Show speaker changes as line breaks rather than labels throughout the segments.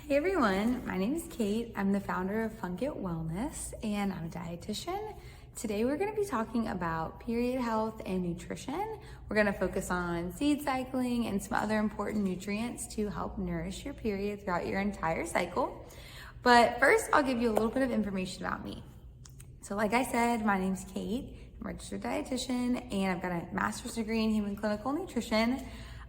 Hey everyone, my name is Kate. I'm the founder of Funk It Wellness and I'm a dietitian. Today we're going to be talking about period health and nutrition. We're going to focus on seed cycling and some other important nutrients to help nourish your period throughout your entire cycle. But first, I'll give you a little bit of information about me. So like I said, my name's Kate. I'm a registered dietitian and I've got a master's degree in human clinical nutrition.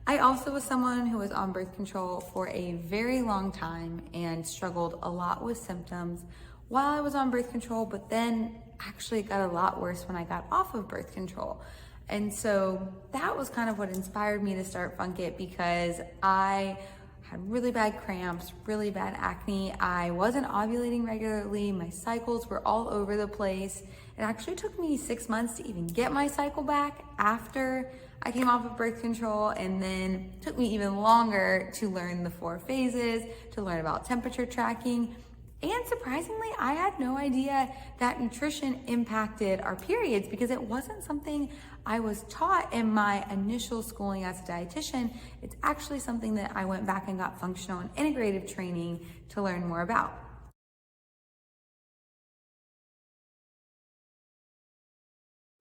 I also was someone who was on birth control for a very long time and struggled a lot with symptoms while I was on birth control, but then actually it got a lot worse when I got off of birth control. And so that was kind of what inspired me to start Funk It, because I had really bad cramps, really bad acne. I wasn't ovulating regularly. My cycles were all over the place. It actually took me 6 months to even get my cycle back after I came off of birth control, and then it took me even longer to learn the 4 phases, to learn about temperature tracking. And surprisingly, I had no idea that nutrition impacted our periods because it wasn't something I was taught in my initial schooling as a dietitian. It's actually something that I went back and got functional and integrative training to learn more about.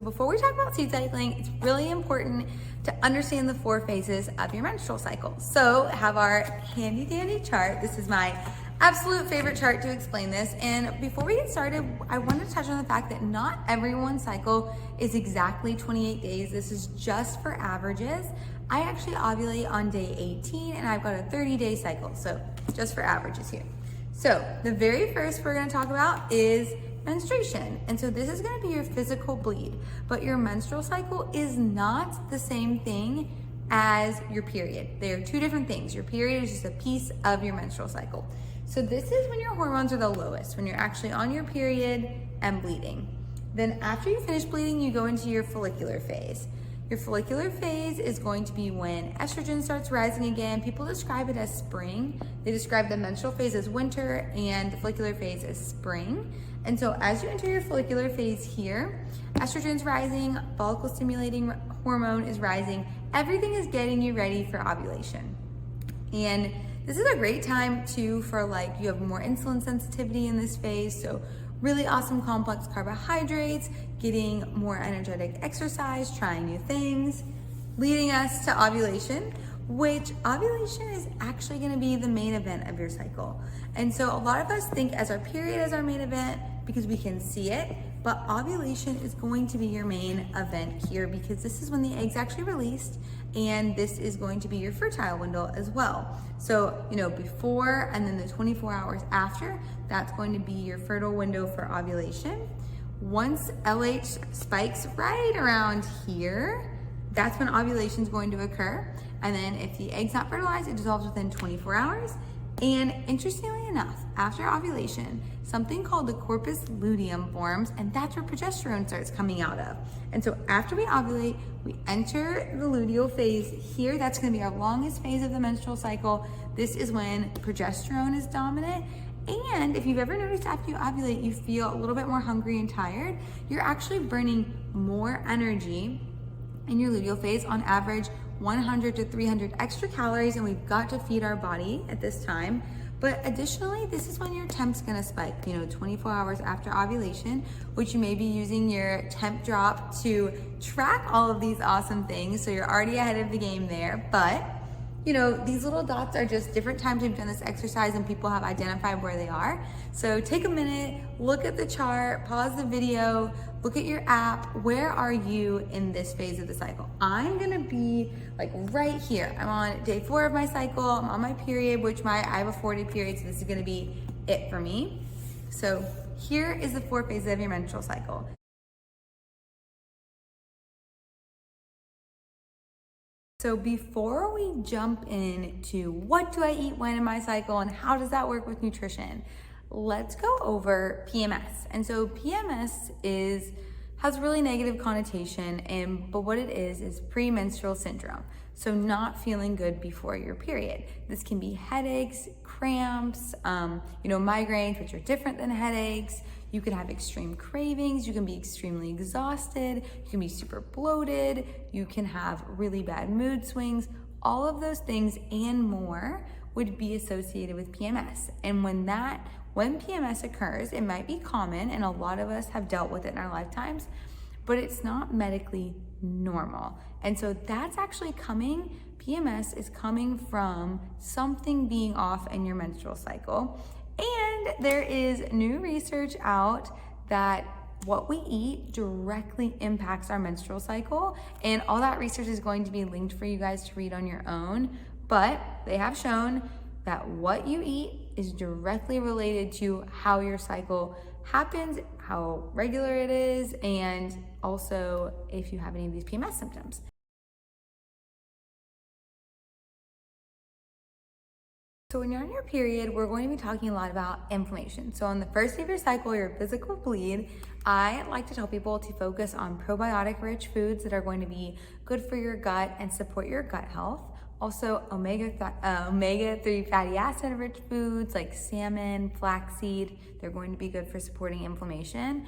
Before we talk about seed cycling, it's really important to understand the 4 phases of your menstrual cycle. So have our handy dandy chart. This is my absolute favorite chart to explain this. And before we get started, I want to touch on the fact that not everyone's cycle is exactly 28 days. This is just for averages. I actually ovulate on day 18 and I've got a 30-day cycle. So just for averages here. So the very first we're going to talk about is menstruation. And so this is going to be your physical bleed, but your menstrual cycle is not the same thing as your period. They are 2 different things. Your period is just a piece of your menstrual cycle. So this is when your hormones are the lowest, when you're actually on your period and bleeding. Then after you finish bleeding, you go into your follicular phase. Your follicular phase is going to be when estrogen starts rising again. People describe it as spring. They describe the menstrual phase as winter and the follicular phase as spring. And so as you enter your follicular phase here, estrogen's rising, follicle stimulating hormone is rising. Everything is getting you ready for ovulation. And this is a great time too for you have more insulin sensitivity in this phase. So really awesome complex carbohydrates, getting more energetic exercise, trying new things, leading us to ovulation, which ovulation is actually going to be the main event of your cycle. And so a lot of us think as our period as our main event because we can see it, but ovulation is going to be your main event here because this is when the egg's actually released and this is going to be your fertile window as well. So, before and then the 24 hours after, that's going to be your fertile window for ovulation. Once LH spikes right around here, that's when ovulation is going to occur. And then if the egg's not fertilized, it dissolves within 24 hours. And interestingly enough, after ovulation, something called the corpus luteum forms, and that's where progesterone starts coming out of. And so after we ovulate, we enter the luteal phase here. That's going to be our longest phase of the menstrual cycle. This is when progesterone is dominant. And if you've ever noticed after you ovulate, you feel a little bit more hungry and tired, you're actually burning more energy in your luteal phase, on average 100 to 300 extra calories, and we've got to feed our body at this time. But additionally, this is when your temp's gonna spike, 24 hours after ovulation, which you may be using your temp drop to track all of these awesome things. So you're already ahead of the game there. But these little dots are just different times we've done this exercise and people have identified where they are. So take a minute, look at the chart, pause the video, look at your app. Where are you in this phase of the cycle? I'm gonna be right here. I'm on day 4 of my cycle. I'm on my period, I have a 4-day period, so this is gonna be it for me. So here is the 4 phases of your menstrual cycle. So before we jump into what do I eat when in my cycle and how does that work with nutrition, let's go over PMS. And so PMS has a really negative connotation, but what it is premenstrual syndrome. So not feeling good before your period. This can be headaches, cramps, migraines, which are different than headaches. You can have extreme cravings. You can be extremely exhausted. You can be super bloated. You can have really bad mood swings. All of those things and more would be associated with PMS. And when PMS occurs, it might be common, and a lot of us have dealt with it in our lifetimes, but it's not medically normal. And so that's actually PMS is coming from something being off in your menstrual cycle. And there is new research out that what we eat directly impacts our menstrual cycle, and all that research is going to be linked for you guys to read on your own, but they have shown that what you eat is directly related to how your cycle happens, how regular it is, and also if you have any of these PMS symptoms. So when you're on your period, we're going to be talking a lot about inflammation. So on the first day of your cycle, your physical bleed, I like to tell people to focus on probiotic-rich foods that are going to be good for your gut and support your gut health. Also, omega-3 fatty acid-rich foods like salmon, flaxseed, they're going to be good for supporting inflammation.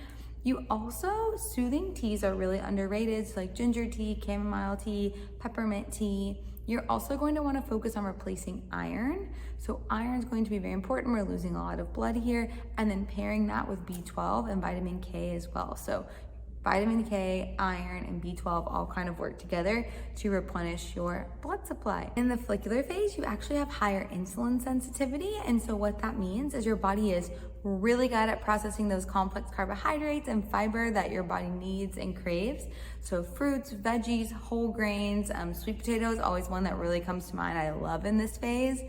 Soothing teas are really underrated, so like ginger tea, chamomile tea, peppermint tea. You're also going to want to focus on replacing iron. So iron is going to be very important. We're losing a lot of blood here, and then pairing that with B12 and vitamin K as well. So vitamin K, iron, and B12 all kind of work together to replenish your blood supply. In the follicular phase, you actually have higher insulin sensitivity. And so what that means is your body is really good at processing those complex carbohydrates and fiber that your body needs and craves. So fruits, veggies, whole grains, sweet potatoes, always one that really comes to mind I love in this phase.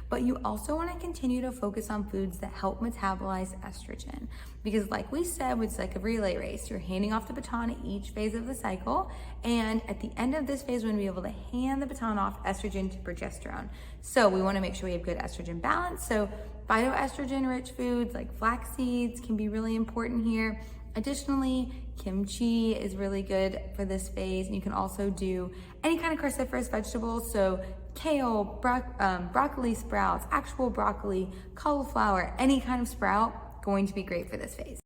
But you also want to continue to focus on foods that help metabolize estrogen. Because like we said, it's like a relay race. You're handing off the baton at each phase of the cycle. And at the end of this phase, we're going to be able to hand the baton off estrogen to progesterone. So we want to make sure we have good estrogen balance. So phytoestrogen-rich foods like flax seeds can be really important here. Additionally, kimchi is really good for this phase. And you can also do any kind of cruciferous vegetables. So kale, broccoli sprouts, actual broccoli, cauliflower, any kind of sprout, going to be great for this phase.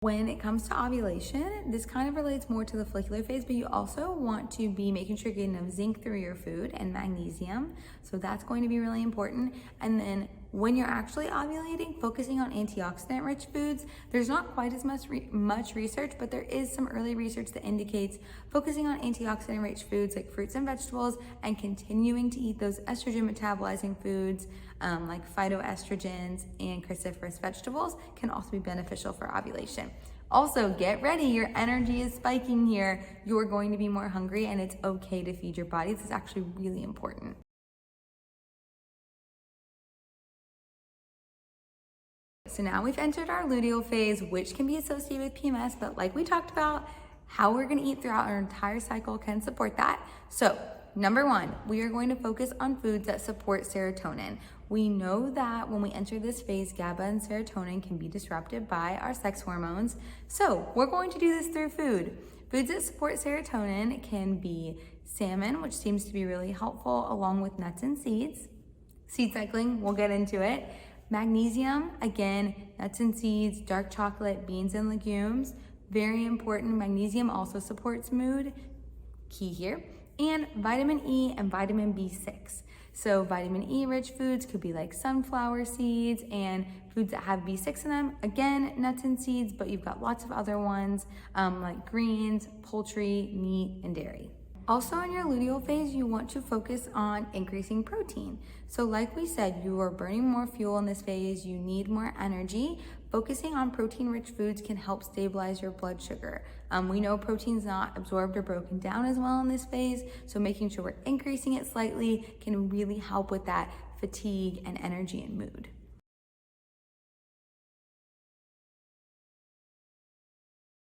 When it comes to ovulation, this kind of relates more to the follicular phase, but you also want to be making sure you're getting enough zinc through your food and magnesium. So that's going to be really important. And then when you're actually ovulating, focusing on antioxidant-rich foods. There's not quite as much research, but there is some early research that indicates focusing on antioxidant-rich foods like fruits and vegetables and continuing to eat those estrogen-metabolizing foods like phytoestrogens and cruciferous vegetables can also be beneficial for ovulation. Also, get ready. Your energy is spiking here. You're going to be more hungry, and it's okay to feed your body. This is actually really important. So now we've entered our luteal phase, which can be associated with PMS, but like we talked about, how we're going to eat throughout our entire cycle can support that. So number one, we are going to focus on foods that support serotonin. We know that when we enter this phase, GABA and serotonin can be disrupted by our sex hormones. So we're going to do this through food. Foods that support serotonin can be salmon, which seems to be really helpful, along with nuts and seeds. Seed cycling, we'll get into it. Magnesium, again, nuts and seeds, dark chocolate, beans and legumes, very important. Magnesium also supports mood, key here. And vitamin E and vitamin B6. So vitamin E rich foods could be like sunflower seeds and foods that have B6 in them. Again, nuts and seeds, but you've got lots of other ones like greens, poultry, meat, and dairy. Also in your luteal phase, you want to focus on increasing protein. So like we said, you are burning more fuel in this phase, you need more energy. Focusing on protein-rich foods can help stabilize your blood sugar. We know protein's not absorbed or broken down as well in this phase, so making sure we're increasing it slightly can really help with that fatigue and energy and mood.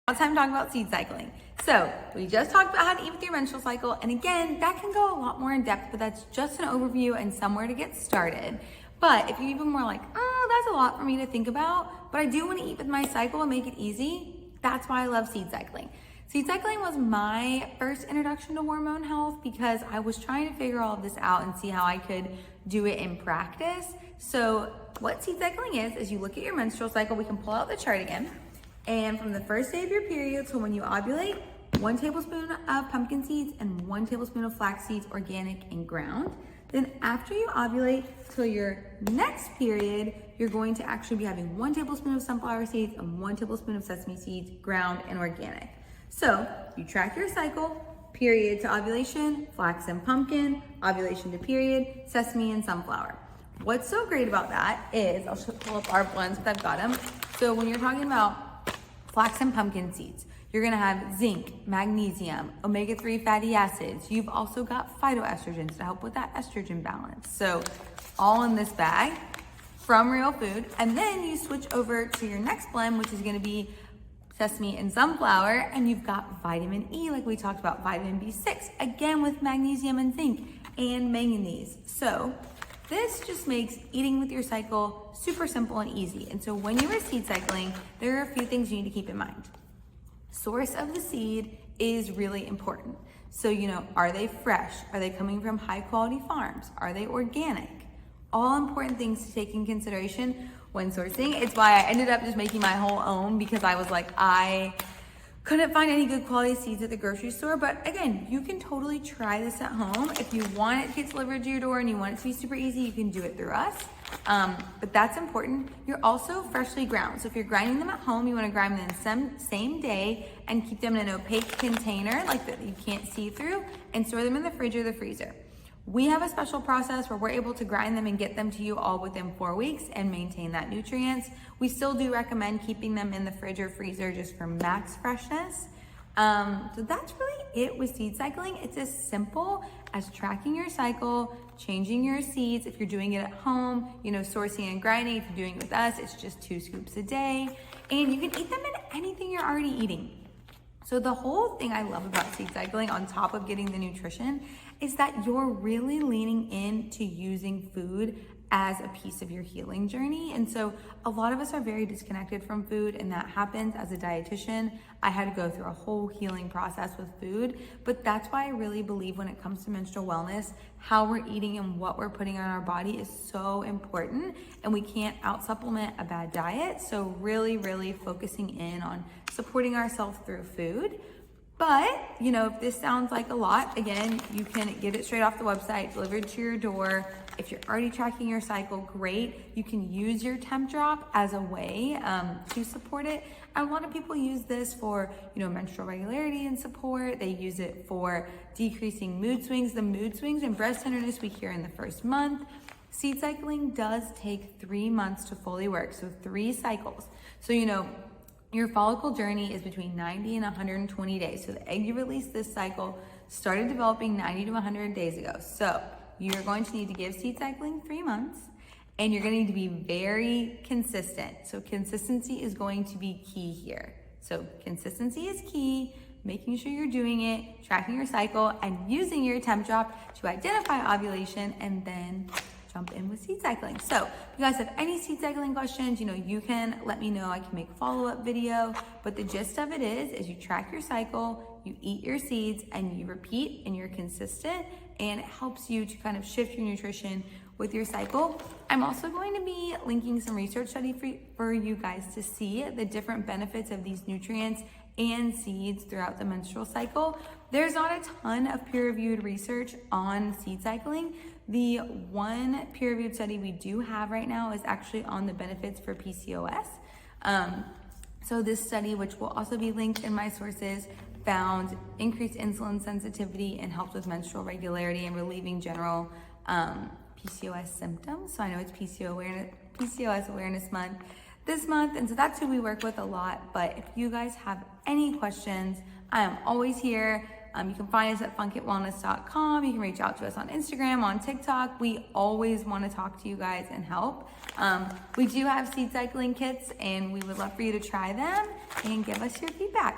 Now it's time to talk about seed cycling. So we just talked about how to eat with your menstrual cycle, and again, that can go a lot more in depth, but that's just an overview and somewhere to get started. But if you're even more like, oh, that's a lot for me to think about, but I do want to eat with my cycle and make it easy, that's why I love seed cycling. Seed cycling was my first introduction to hormone health because I was trying to figure all of this out and see how I could do it in practice. So what seed cycling is you look at your menstrual cycle, we can pull out the chart again. And from the first day of your period, so when you ovulate, 1 tablespoon of pumpkin seeds and 1 tablespoon of flax seeds, organic and ground. Then after you ovulate till your next period, you're going to actually be having 1 tablespoon of sunflower seeds and 1 tablespoon of sesame seeds, ground and organic. So you track your cycle, period to ovulation, flax and pumpkin, ovulation to period, sesame and sunflower. What's so great about that is, I'll pull up our blends, but I've got them. So when you're talking about flax and pumpkin seeds, you're gonna have zinc, magnesium, omega-3 fatty acids. You've also got phytoestrogens to help with that estrogen balance. So all in this bag from real food. And then you switch over to your next blend, which is gonna be sesame and sunflower, and you've got vitamin E, like we talked about, vitamin B6, again with magnesium and zinc and manganese. So this just makes eating with your cycle super simple and easy. And so when you are seed cycling, there are a few things you need to keep in mind. Source of the seed is really important. So, are they fresh? Are they coming from high quality farms? Are they organic? All important things to take in consideration when sourcing. It's why I ended up just making my whole own, because I was like, I couldn't find any good quality seeds at the grocery store. But again, you can totally try this at home. If you want it to get delivered to your door and you want it to be super easy, you can do it through us. But that's important. You're also freshly ground. So if you're grinding them at home, you want to grind them the same day and keep them in an opaque container like that you can't see through, and store them in the fridge or the freezer. We have a special process where we're able to grind them and get them to you all within 4 weeks and maintain that nutrients. We still do recommend keeping them in the fridge or freezer just for max freshness. So that's really it with seed cycling. It's as simple as tracking your cycle, changing your seeds. If you're doing it at home, sourcing and grinding. If you're doing it with us, it's just 2 scoops a day. And you can eat them in anything you're already eating. So the whole thing I love about seed cycling, on top of getting the nutrition, is that you're really leaning into using food as a piece of your healing journey. And so a lot of us are very disconnected from food, and that happens. As a dietitian, I had to go through a whole healing process with food, but that's why I really believe when it comes to menstrual wellness, how we're eating and what we're putting on our body is so important, and we can't out supplement a bad diet. So really, really focusing in on supporting ourselves through food. But, if this sounds like a lot, again, you can get it straight off the website, delivered to your door. If you're already tracking your cycle, great. You can use your temp drop as a way to support it. And a lot of people use this for, menstrual regularity and support. They use it for decreasing mood swings. The mood swings and breast tenderness we hear in the first month. Seed cycling does take 3 months to fully work, so 3 cycles. So, your follicle journey is between 90 and 120 days. So the egg you release this cycle started developing 90 to 100 days ago. So you're going to need to give seed cycling 3 months, and you're going to need to be very consistent. So consistency is going to be key here. So consistency is key, making sure you're doing it, tracking your cycle, and using your temp drop to identify ovulation, and then jump in with seed cycling. So if you guys have any seed cycling questions, you can let me know. I can make a follow-up video, but the gist of it is you track your cycle, you eat your seeds, and you repeat, and you're consistent, and it helps you to kind of shift your nutrition with your cycle. I'm also going to be linking some research study for you guys to see the different benefits of these nutrients and seeds throughout the menstrual cycle. There's not a ton of peer-reviewed research on seed cycling. The one peer-reviewed study we do have right now is actually on the benefits for PCOS. So this study, which will also be linked in my sources, found increased insulin sensitivity and helped with menstrual regularity and relieving general PCOS symptoms. So I know it's PCOS Awareness Month this month, and so that's who we work with a lot. But if you guys have any questions, I am always here. You can find us at funkitwellness.com. You can reach out to us on Instagram, on TikTok. We always want to talk to you guys and help. We do have seed cycling kits, and we would love for you to try them and give us your feedback.